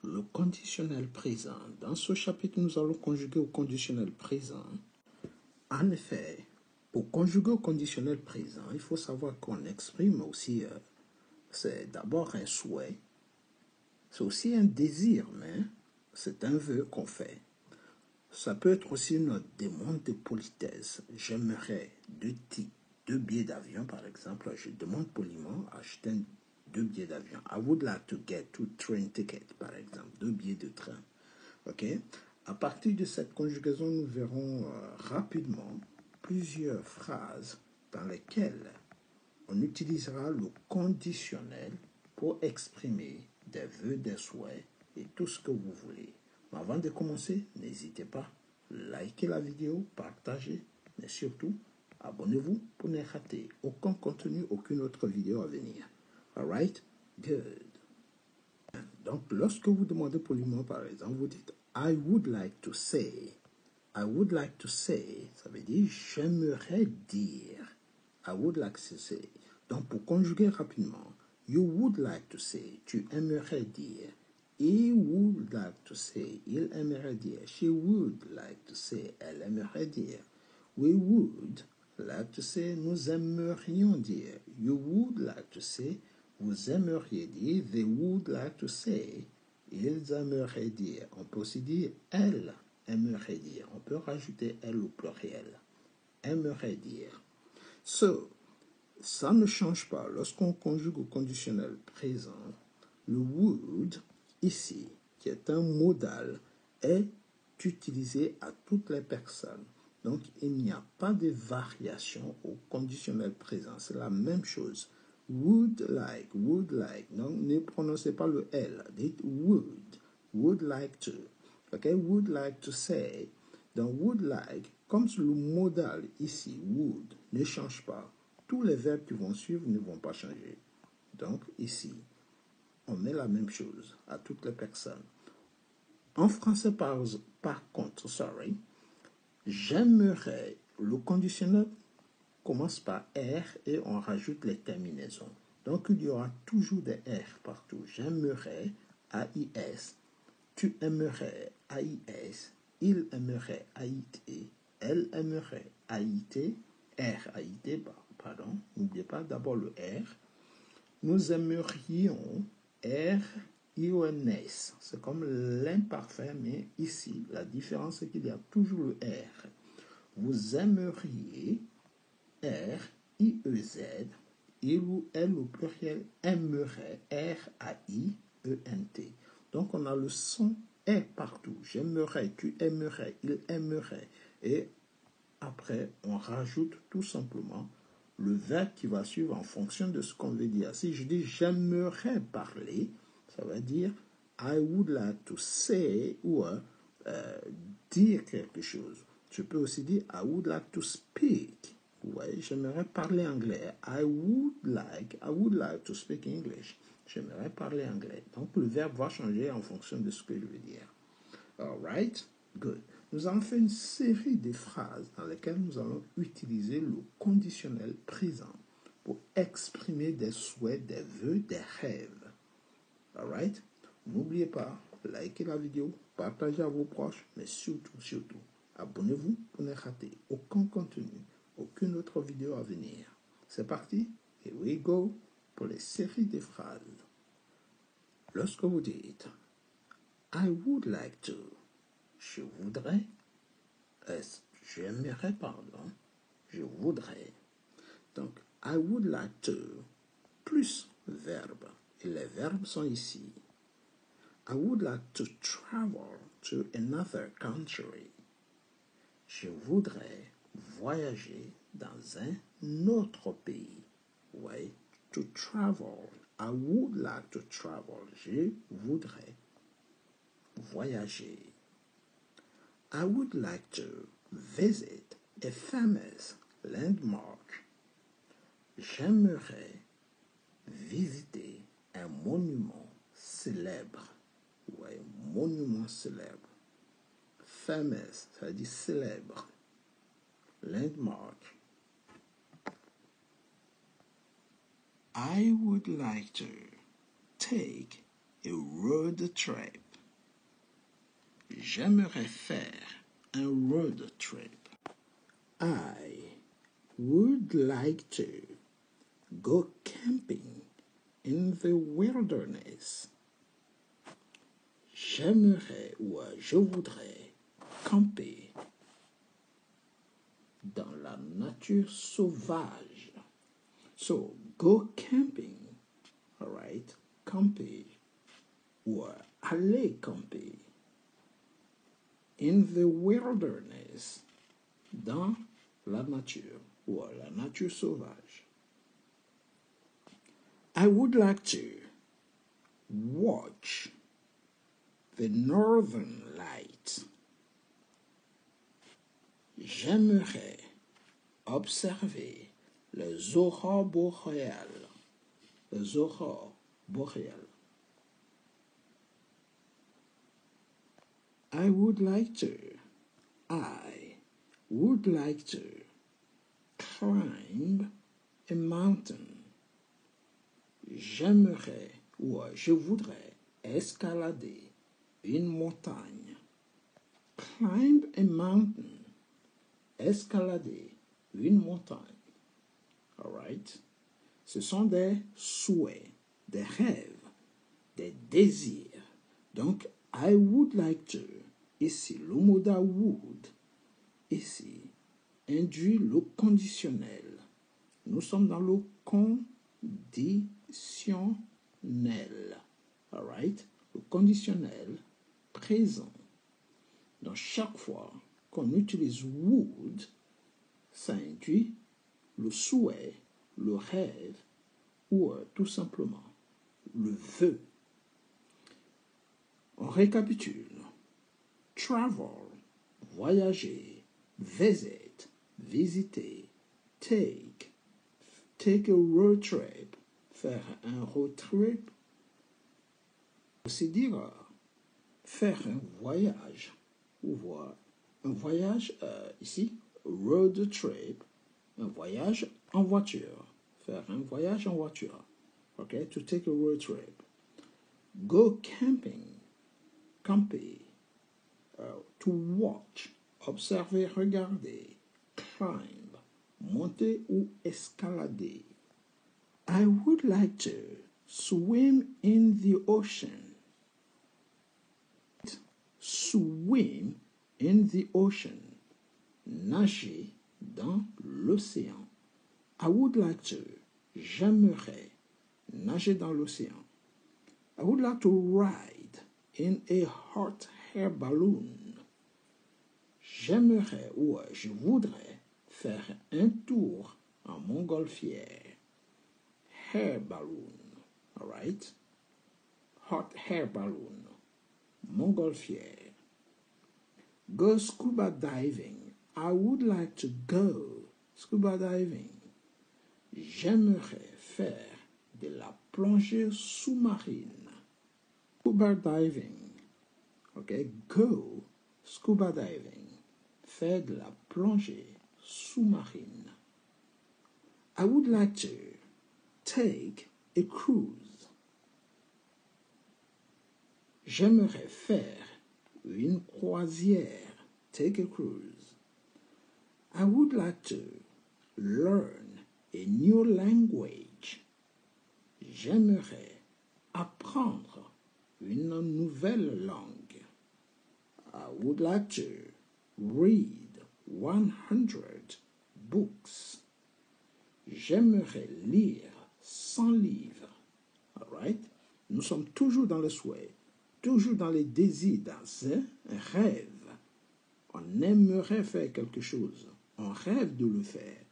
le conditionnel présent. Dans ce chapitre, nous allons conjuguer au conditionnel présent. En effet, pour conjuguer au conditionnel présent, il faut savoir qu'on exprime aussi, c'est d'abord un souhait, c'est aussi un désir, mais c'est un vœu qu'on fait. Ça peut être aussi notre demande de politesse. J'aimerais deux billets d'avion, par exemple. Je demande poliment acheter deux billets d'avion. I would like to get 2 train tickets, par exemple. 2 billets de train. OK? À partir de cette conjugaison, nous verrons rapidement plusieurs phrases dans lesquelles on utilisera le conditionnel pour exprimer des vœux, des souhaits et tout ce que vous voulez. Mais avant de commencer, n'hésitez pas, likez la vidéo, partagez, mais surtout, abonnez-vous pour ne rater aucun contenu, aucune autre vidéo à venir. Alright? Good. Donc, lorsque vous demandez poliment, par exemple, vous dites I would like to say. I would like to say, ça veut dire j'aimerais dire. I would like to say. Donc, pour conjuguer rapidement, you would like to say, tu aimerais dire. He would like to say, il aimerait dire. She would like to say, elle aimerait dire. We would like to say, nous aimerions dire. You would like to say, vous aimeriez dire. They would like to say, ils aimeraient dire. On peut aussi dire elle aimerait dire. On peut rajouter elle au pluriel. Aimerait dire. So, ça ne change pas. Lorsqu'on conjugue au conditionnel présent, le would, ici, qui est un modal, est utilisé à toutes les personnes. Donc, il n'y a pas de variation au conditionnel présent. C'est la même chose. Would like, would like. Donc, ne prononcez pas le L. Dites would like to. OK? Would like to say. Donc, would like, comme le modal ici, would, ne change pas. Tous les verbes qui vont suivre ne vont pas changer. Donc, ici, on met la même chose à toutes les personnes. En français, par contre, j'aimerais, le conditionnel commence par R et on rajoute les terminaisons. Donc, il y aura toujours des R partout. J'aimerais, AIS. Tu aimerais, AIS. Il aimerait, AIT. Elle aimerait, AIT. R, AIT, pardon. N'oubliez pas d'abord le R. Nous aimerions, R-I-O-N-S. C'est comme l'imparfait, mais ici, la différence, c'est qu'il y a toujours le R. Vous aimeriez, R-I-E-Z, il ou elle au pluriel aimerait, R-A-I-E-N-T. Donc, on a le son R partout. J'aimerais, tu aimerais, il aimerait. Et après, on rajoute tout simplement le verbe qui va suivre en fonction de ce qu'on veut dire. Si je dis j'aimerais parler, ça veut dire I would like to say ou dire quelque chose. Je peux aussi dire I would like to speak. Ouais, j'aimerais parler anglais. I would like to speak English. J'aimerais parler anglais. Donc le verbe va changer en fonction de ce que je veux dire. Alright? Good. Nous avons fait une série de phrases dans lesquelles nous allons utiliser le conditionnel présent pour exprimer des souhaits, des vœux, des rêves. Alright? N'oubliez pas, likez la vidéo, partagez à vos proches, mais surtout, abonnez-vous pour ne rater aucun contenu, aucune autre vidéo à venir. C'est parti? Here we go pour les séries de phrases. Lorsque vous dites I would like to, je voudrais, j'aimerais, pardon, je voudrais. Donc, I would like to, plus verbe. Et les verbes sont ici. I would like to travel to another country. Je voudrais voyager dans un autre pays. Ouais, to travel. I would like to travel. Je voudrais voyager. I would like to visit a famous landmark. J'aimerais visiter un monument célèbre. Ouais, monument célèbre. Famous, ça veut dire célèbre. Landmark. I would like to take a road trip. J'aimerais faire un road trip. I would like to go camping in the wilderness. J'aimerais ou je voudrais camper dans la nature sauvage. So, go camping, all right? Camper ou aller camper in the wilderness, dans la nature ou la nature sauvage. I would like to watch the northern lights. J'aimerais observer les aurores boréales. Les aurores boréales. I would like to climb a mountain. J'aimerais ou je voudrais escalader une montagne. Climb a mountain. Escalader une montagne. All right? Ce sont des souhaits, des rêves, des désirs. Donc, I would like to. Ici, le mot would, ici, induit le conditionnel. Nous sommes dans le conditionnel. All right? Le conditionnel présent. Donc, chaque fois qu'on utilise would, ça induit le souhait, le rêve ou tout simplement le vœu. On récapitule. Travel, voyager, visit, visiter, take a road trip, faire un road trip, aussi dire faire un voyage, ou voir un voyage ici, road trip, un voyage en voiture, faire un voyage en voiture, ok, to take a road trip, go camping, camper, to watch, observer, regarder, climb, monter ou escalader. I would like to swim in the ocean. Swim in the ocean. Nager dans l'océan. I would like to. J'aimerais nager dans l'océan. I would like to ride in a hot air balloon. J'aimerais ou je voudrais faire un tour en montgolfière. Air balloon, all right? Hot air balloon, montgolfière. Go scuba diving. I would like to go scuba diving. J'aimerais faire de la plongée sous-marine. Scuba diving. Okay, go scuba diving. Faire de la plongée sous-marine. I would like to take a cruise. J'aimerais faire une croisière. Take a cruise. I would like to learn a new language. J'aimerais apprendre une nouvelle langue. I would like to read 100 books. J'aimerais lire 100 livres. All right? Nous sommes toujours dans le souhait, toujours dans les désirs, dans un rêve. On aimerait faire quelque chose. On rêve de le faire.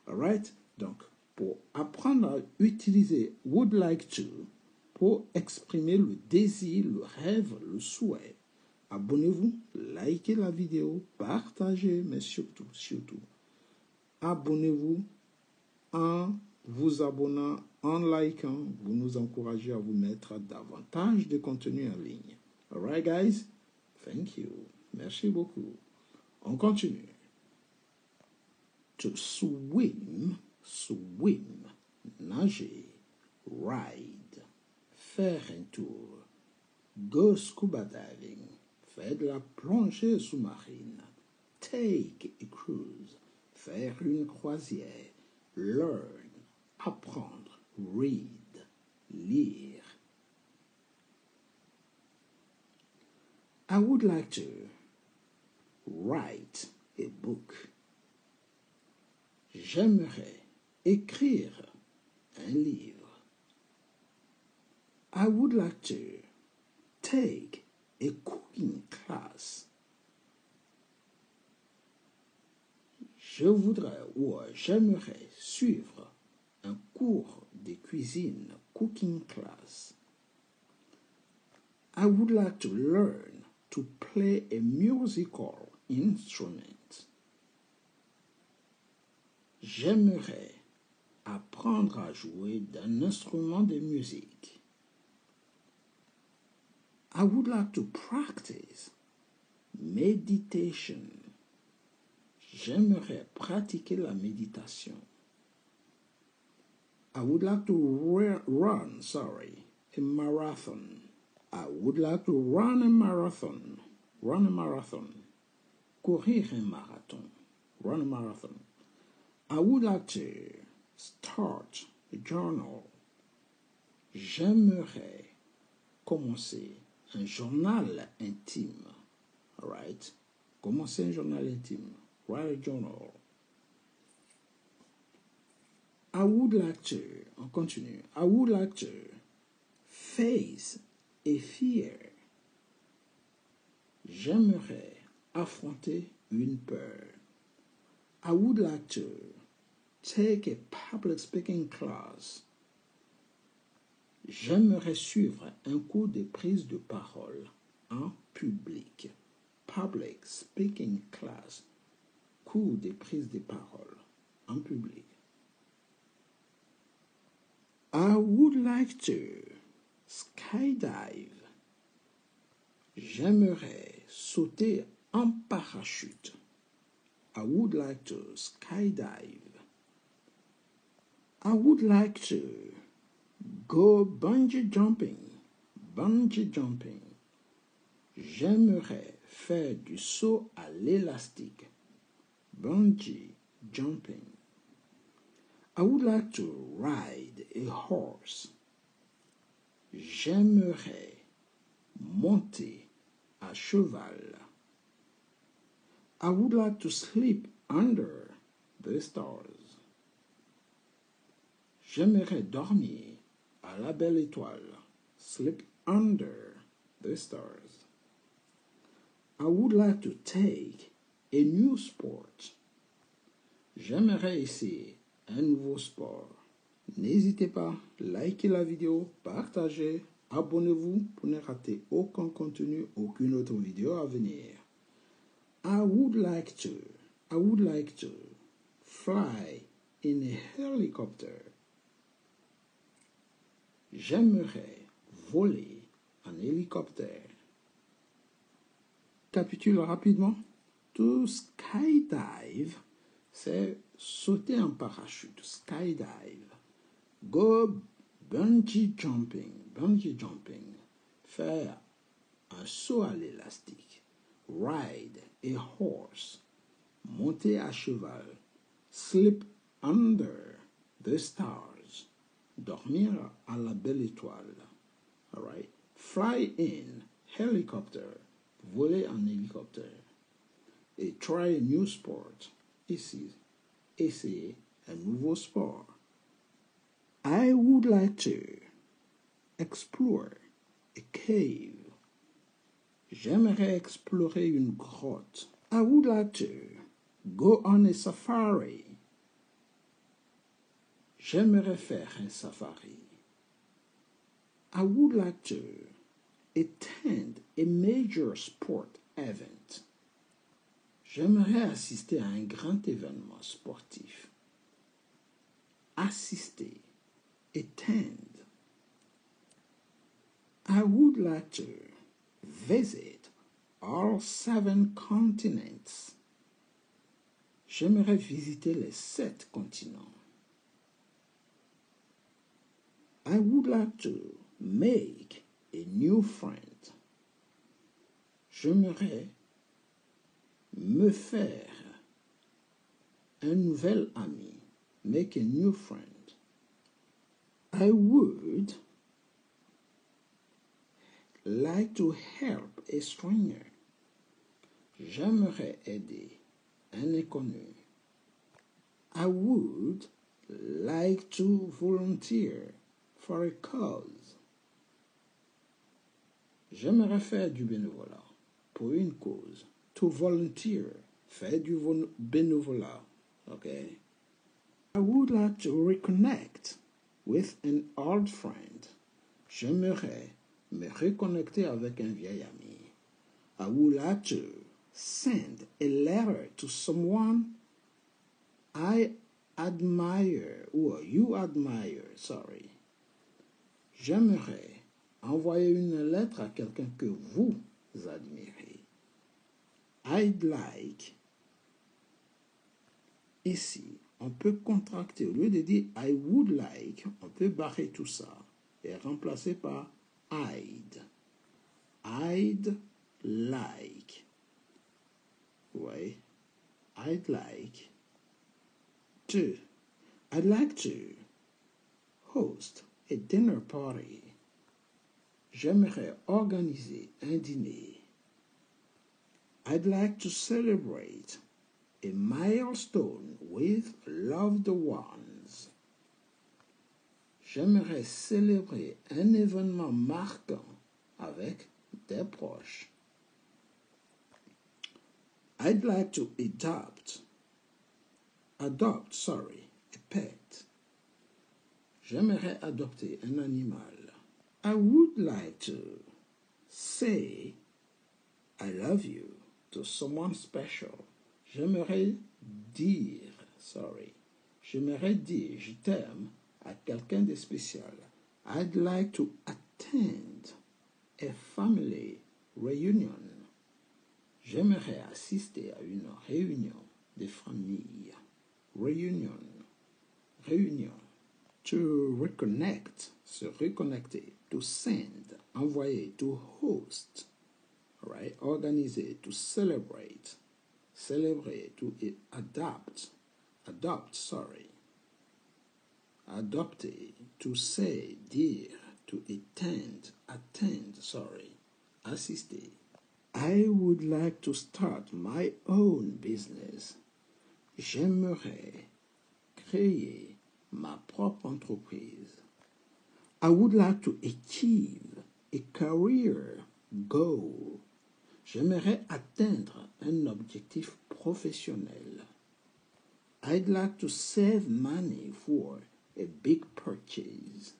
All right? Donc, pour apprendre à utiliser would like to, pour exprimer le désir, le rêve, le souhait, abonnez-vous, likez la vidéo, partagez, mais surtout, abonnez-vous en vous abonnant, en likant, vous nous encouragez à vous mettre davantage de contenu en ligne. All right, guys? Thank you. Merci beaucoup. On continue. To swim, nager, ride, faire un tour, go scuba diving, faire de la plongée sous-marine. Take a cruise, faire une croisière. Learn, apprendre. Read, lire. I would like to write a book. J'aimerais écrire un livre. I would like to take a cooking class. Je voudrais ou j'aimerais suivre un cours de cuisine, cooking class. I would like to learn to play a musical instrument. J'aimerais apprendre à jouer d'un instrument de musique. I would like to practice meditation. J'aimerais pratiquer la méditation. I would like to run a marathon. I would like to run a marathon. Run a marathon. Courir un marathon. Run a marathon. I would like to start a journal. J'aimerais commencer un journal intime. All right? Commencer un journal intime. Write a journal. I would like to, on continue. I would like to face a fear. J'aimerais affronter une peur. I would like to take a public speaking class. J'aimerais suivre un cours de prise de parole en public. Public speaking class. Cours de prise de parole en public. I would like to skydive. J'aimerais sauter en parachute. I would like to skydive. I would like to go bungee jumping. Bungee jumping. J'aimerais faire du saut à l'élastique. Bungee jumping. I would like to ride a horse. J'aimerais monter à cheval. I would like to sleep under the stars. J'aimerais dormir à la belle étoile. Sleep under the stars. I would like to take a new sport. J'aimerais essayer un nouveau sport. N'hésitez pas, likez la vidéo, partagez, abonnez-vous pour ne rater aucun contenu, aucune autre vidéo à venir. I would like to fly in a helicopter. J'aimerais voler en hélicoptère. Capitule rapidement. To skydive, c'est sauter en parachute. Skydive. Go bungee jumping. Bungee jumping. Faire un saut à l'élastique. Ride a horse. Monter à cheval. Sleep under the stars. Dormir à la belle étoile. All right. Fly in helicopter. Voler en hélicoptère. Et try a new sport. Ici, essayer un nouveau sport. I would like to explore a cave. J'aimerais explorer une grotte. I would like to go on a safari. J'aimerais faire un safari. I would like to attend a major sport event. J'aimerais assister à un grand événement sportif. Assister. Attend. I would like to visit all 7 continents. J'aimerais visiter les 7 continents. I would like to make a new friend. J'aimerais me faire un nouvel ami. Make a new friend. I would like to help a stranger. J'aimerais aider un inconnu. I would like to volunteer for a cause. J'aimerais faire du bénévolat pour une cause. To volunteer, faire du bénévolat. Okay. I would like to reconnect with an old friend. J'aimerais me reconnecter avec un vieil ami. I would like to send a letter to someone I admire, or you admire, sorry. J'aimerais envoyer une lettre à quelqu'un que vous admirez. I'd like. Ici, on peut contracter. Au lieu de dire I would like, on peut barrer tout ça et remplacer par I'd. I'd like. Ouais. I'd like to. I'd like to host a dinner party. J'aimerais organiser un dîner. I'd like to celebrate a milestone with loved ones. J'aimerais célébrer un événement marquant avec des proches. I'd like to adopt, a pet. J'aimerais adopter un animal. I would like to say I love you to someone special. J'aimerais dire je t'aime à quelqu'un de spécial. I'd like to attend a family reunion. J'aimerais assister à une réunion de famille. Réunion. To reconnect, se reconnecter. To send, envoyer. To host, right? Organiser. To celebrate. Célébrer. To adopt. Adopter. To say, dire. To attend. Assister. I would like to start my own business. J'aimerais créer ma propre entreprise. I would like to achieve a career goal. J'aimerais atteindre un objectif professionnel. I'd like to save money for a big purchase.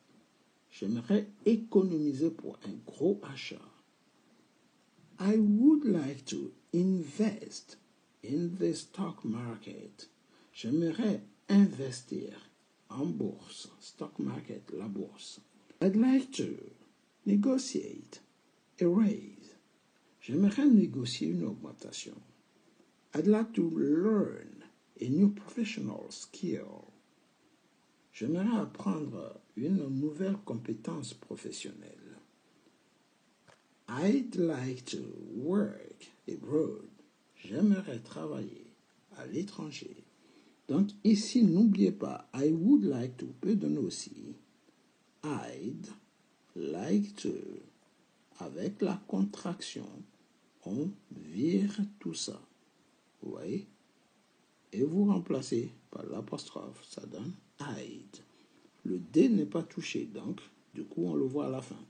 J'aimerais économiser pour un gros achat. I would like to invest in the stock market. J'aimerais investir en bourse, stock market, la bourse. I'd like to negotiate a raise. J'aimerais négocier une augmentation. I'd like to learn a new professional skill. J'aimerais apprendre une nouvelle compétence professionnelle. I'd like to work abroad. J'aimerais travailler à l'étranger. Donc ici, n'oubliez pas, I would like to peut donner aussi I'd like to. Avec la contraction, on vire tout ça. Vous voyez? Et vous remplacez par l'apostrophe, ça donne I'd. Le D n'est pas touché, donc du coup on le voit à la fin.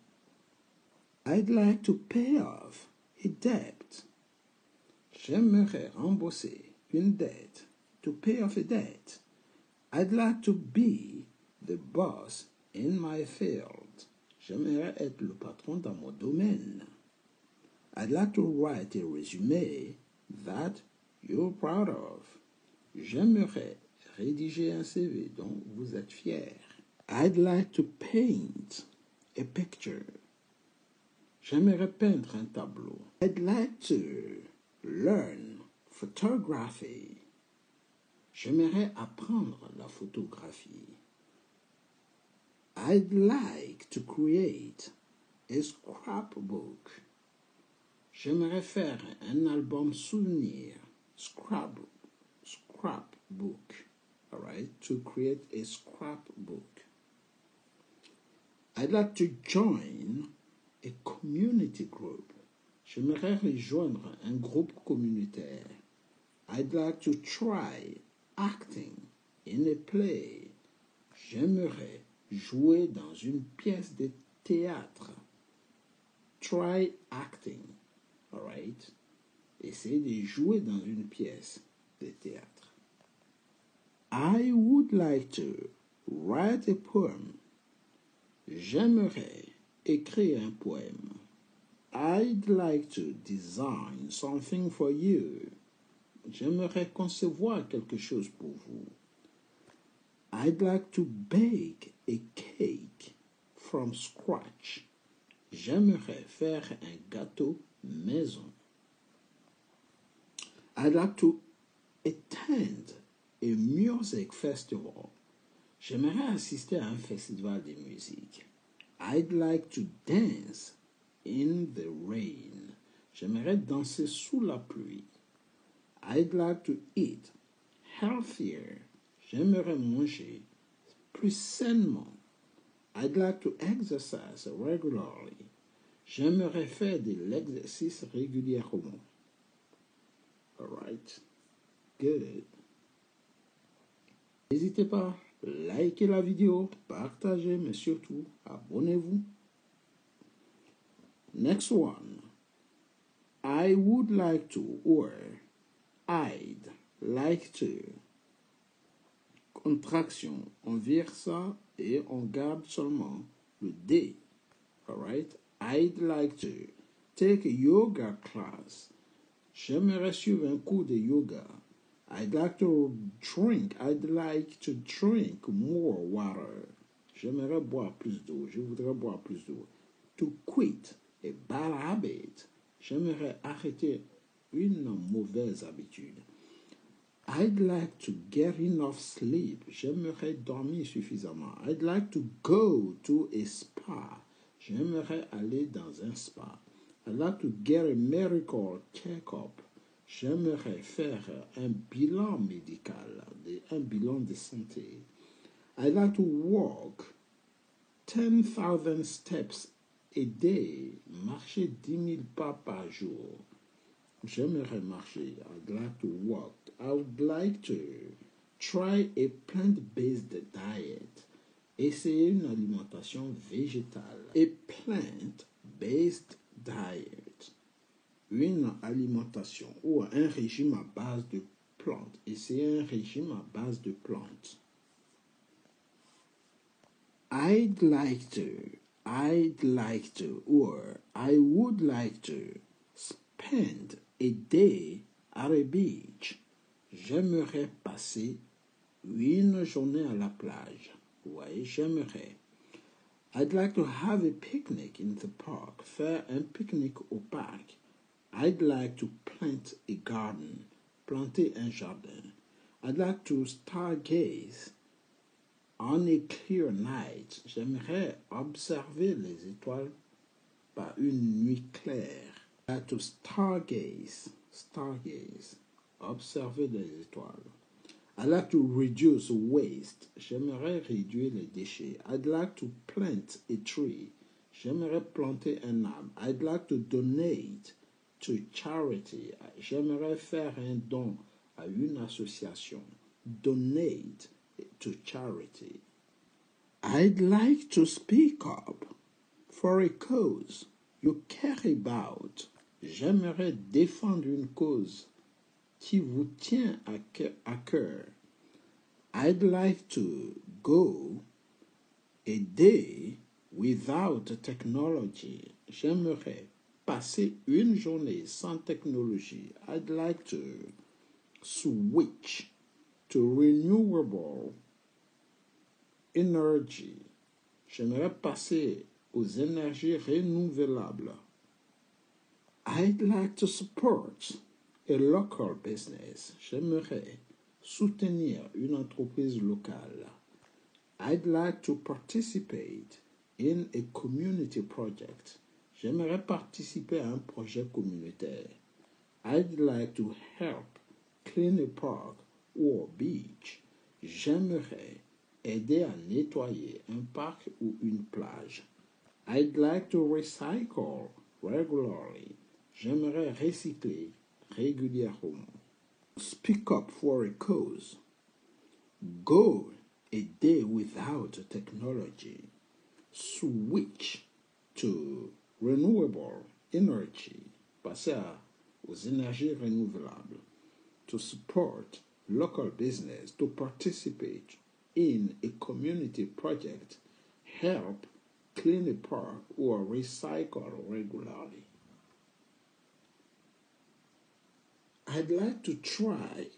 I'd like to pay off a debt. J'aimerais rembourser une dette. To pay off a debt. I'd like to be the boss in my field. J'aimerais être le patron dans mon domaine. I'd like to write a resume that you're proud of. J'aimerais rédiger un CV dont vous êtes fier. I'd like to paint a picture. J'aimerais peindre un tableau. I'd like to learn photography. J'aimerais apprendre la photographie. I'd like to create a scrapbook. J'aimerais faire un album souvenir, scrapbook, all right, to create a scrapbook. I'd like to join a community group. J'aimerais rejoindre un groupe communautaire. I'd like to try acting in a play. J'aimerais jouer dans une pièce de théâtre. Try acting, all right? Essayez de jouer dans une pièce de théâtre. I would like to write a poem. J'aimerais écrire un poème. I'd like to design something for you. J'aimerais concevoir quelque chose pour vous. I'd like to bake a cake from scratch. J'aimerais faire un gâteau maison. I'd like to attend a music festival. J'aimerais assister à un festival de musique. I'd like to dance in the rain. J'aimerais danser sous la pluie. I'd like to eat healthier. J'aimerais manger plus sainement. I'd like to exercise regularly. J'aimerais faire de l'exercice régulièrement. All right. Good. N'hésitez pas, likez la vidéo, partagez, mais surtout, abonnez-vous. Next one. I would like to, or I'd like to. Contraction, on vire ça et on garde seulement le D. Alright? I'd like to take a yoga class. J'aimerais suivre un cours de yoga. I'd like to drink more water. J'aimerais boire plus d'eau. Je voudrais boire plus d'eau. To quit a bad habit. J'aimerais arrêter une mauvaise habitude. I'd like to get enough sleep. J'aimerais dormir suffisamment. I'd like to go to a spa. J'aimerais aller dans un spa. I'd like to get a medical check-up. J'aimerais faire un bilan médical, un bilan de santé. I'd like to walk 10,000 steps a day. Marcher 10 000 pas par jour. J'aimerais marcher. I'd like to walk. I would like to try a plant-based diet. Essayer une alimentation végétale. A plant-based diet. Une alimentation ou un régime à base de plantes. Essayer un régime à base de plantes. I'd like to, or I would like to spend a day at a beach. J'aimerais passer une journée à la plage. Ouais, j'aimerais. I'd like to have a picnic in the park. Faire un pique-nique au parc. I'd like to plant a garden. Planter un jardin. I'd like to stargaze on a clear night. J'aimerais observer les étoiles par une nuit claire. I'd like to stargaze. Observer les étoiles. I'd like to reduce waste. J'aimerais réduire les déchets. I'd like to plant a tree. J'aimerais planter un arbre. I'd like to donate to charity. J'aimerais faire un don à une association. Donate to charity. I'd like to speak up for a cause you care about. J'aimerais défendre une cause qui vous tient à cœur. I'd like to go a day without technology. J'aimerais passer une journée sans technologie. I'd like to switch to renewable energy. J'aimerais passer aux énergies renouvelables. I'd like to support a local business. J'aimerais soutenir une entreprise locale. I'd like to participate in a community project. J'aimerais participer à un projet communautaire. I'd like to help clean a park or beach. J'aimerais aider à nettoyer un parc ou une plage. I'd like to recycle regularly. J'aimerais recycler régulièrement. Speak up for a cause. Go a day without technology. Switch to renewable energy. Passer aux énergies renouvelables. To support local business. To participate in a community project. Help clean a park or recycle regularly. I'd like to try,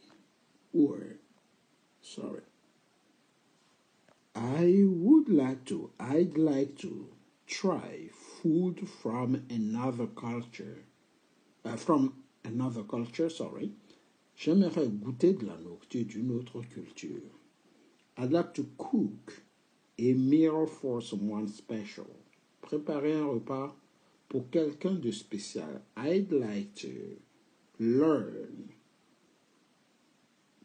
I'd like to try food from another culture. J'aimerais goûter de la nourriture d'une autre culture. I'd like to cook a meal for someone special. Préparer un repas pour quelqu'un de spécial. I'd like to learn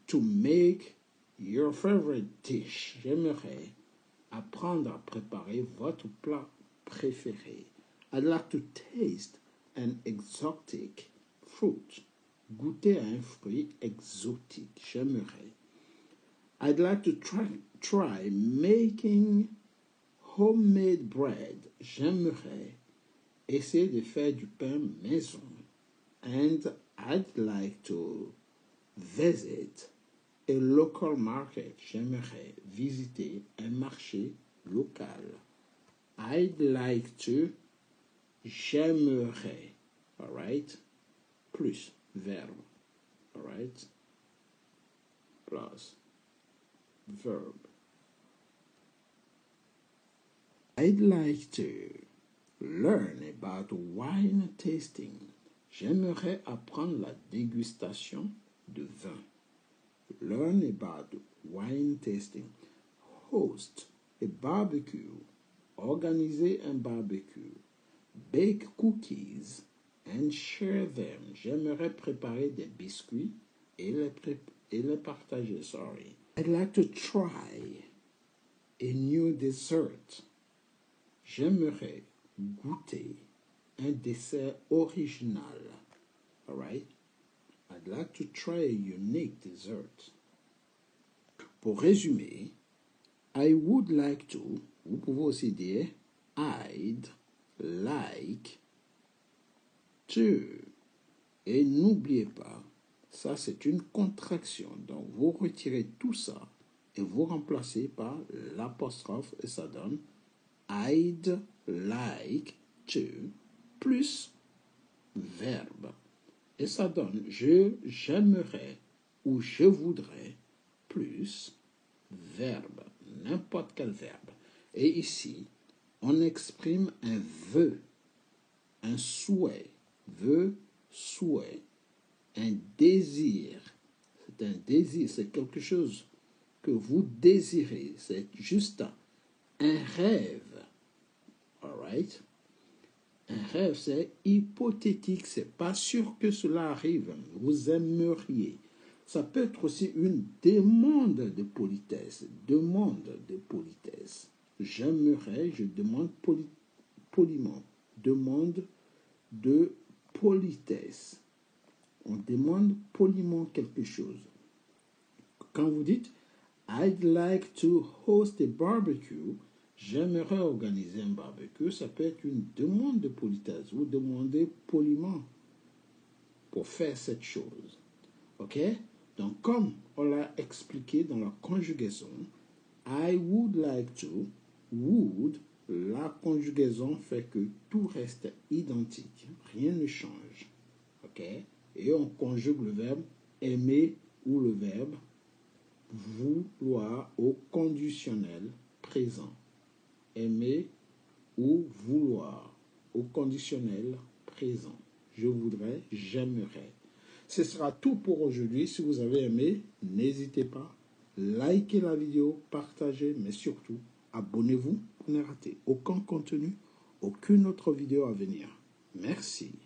to make your favorite dish. J'aimerais apprendre à préparer votre plat préféré. I'd like to taste an exotic fruit. Goûter à un fruit exotique. J'aimerais. I'd like to try making homemade bread. J'aimerais essayer de faire du pain maison. And I'd like to visit a local market. J'aimerais visiter un marché local. I'd like to. J'aimerais. All right? Plus verbe. All right? Plus verb. I'd like to learn about wine tasting. J'aimerais apprendre la dégustation de vin. Learn about wine tasting. Host a barbecue. Organiser un barbecue. Bake cookies and share them. J'aimerais préparer des biscuits et les partager. I'd like to try a new dessert. J'aimerais goûter un dessert original. All right? I'd like to try a unique dessert. Pour résumer, I would like to, vous pouvez aussi dire I'd like to. Et n'oubliez pas, ça c'est une contraction. Donc vous retirez tout ça et vous remplacez par l'apostrophe et ça donne I'd like to plus verbe. Et ça donne j'aimerais ou je voudrais plus verbe, n'importe quel verbe. Et ici, on exprime un vœu, un souhait, souhait, un désir. C'est un désir, c'est quelque chose que vous désirez, c'est juste un rêve. All right? Un rêve, c'est hypothétique, c'est pas sûr que cela arrive. Vous aimeriez. Ça peut être aussi une demande de politesse. J'aimerais, je demande poliment. Demande de politesse. On demande poliment quelque chose. Quand vous dites I'd like to host a barbecue, j'aimerais organiser un barbecue, ça peut être une demande de politesse. Vous demandez poliment pour faire cette chose. OK? Donc, comme on l'a expliqué dans la conjugaison, I would like to, would, la conjugaison fait que tout reste identique. Rien ne change. OK? Et on conjugue le verbe aimer ou le verbe vouloir au conditionnel présent. Aimer ou vouloir au conditionnel présent. Je voudrais, j'aimerais. Ce sera tout pour aujourd'hui. Si vous avez aimé, n'hésitez pas. Likez la vidéo, partagez, mais surtout, abonnez-vous pour ne rater aucun contenu aucune autre vidéo à venir. Merci.